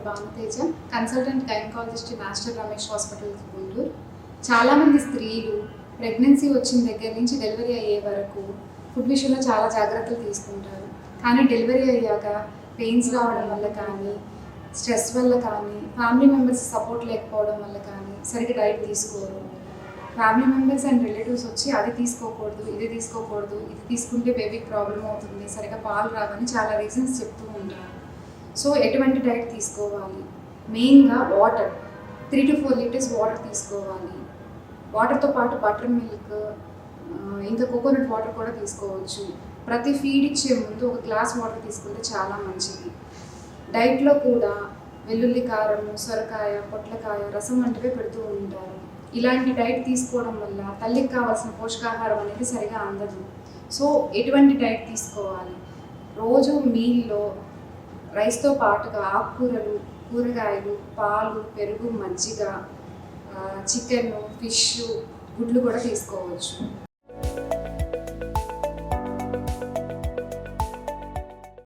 Bhanu Teja, consultant gynaecologist master Ramesh hospital Guntur. చాలామంది స్త్రీలు pregnancy వచ్చిన దగ్గర నుంచి డెలివరీ అయ్యే వరకు ఫుడ్ విషయంలో చాలా జాగ్రత్తలు తీసుకుంటారు. కానీ డెలివరీ అయ్యాక పెయిన్స్ రావడం వల్ల కానీ, స్ట్రెస్ వల్ల కానీ, ఫ్యామిలీ మెంబర్స్ సపోర్ట్ లేకపోవడం వల్ల కానీ సరిగ్గా డైట్ తీసుకోరు. ఫ్యామిలీ మెంబర్స్ అండ్ రిలేటివ్స్ వచ్చి అది తీసుకోకూడదు, ఇది తీసుకోకూడదు, ఇది తీసుకుంటే బేబీకి ప్రాబ్లం అవుతుంది, సరిగ్గా పాలు రావని చాలా రీజన్స్ చెప్తూ ఉంటారు. సో ఎటువంటి డైట్ తీసుకోవాలి? మెయిన్గా వాటర్, 3 to 4 లీటర్స్ వాటర్ తీసుకోవాలి. వాటర్తో పాటు బటర్ మిల్క్, ఇంకా కోకోనట్ వాటర్ కూడా తీసుకోవచ్చు. ప్రతి ఫీడ్ ఇచ్చే ముందు ఒక గ్లాస్ వాటర్ తీసుకుంటే చాలా మంచిది. డైట్లో కూడా వెల్లుల్లి కారం, సొరకాయ, పొట్లకాయ, రసం వంటివే పెడుతూ ఉంటారు. ఇలాంటి డైట్ తీసుకోవడం వల్ల తల్లికి కావాల్సిన పోషకాహారం అనేది సరిగా అందదు. సో ఎటువంటి డైట్ తీసుకోవాలి? రోజు మీల్లో రైస్తో పాటుగా ఆకుకూరలు, కూరగాయలు, పాలు, పెరుగు, మజ్జిగ, చికెన్, ఫిష్, గుడ్లు కూడా తీసుకోవచ్చు.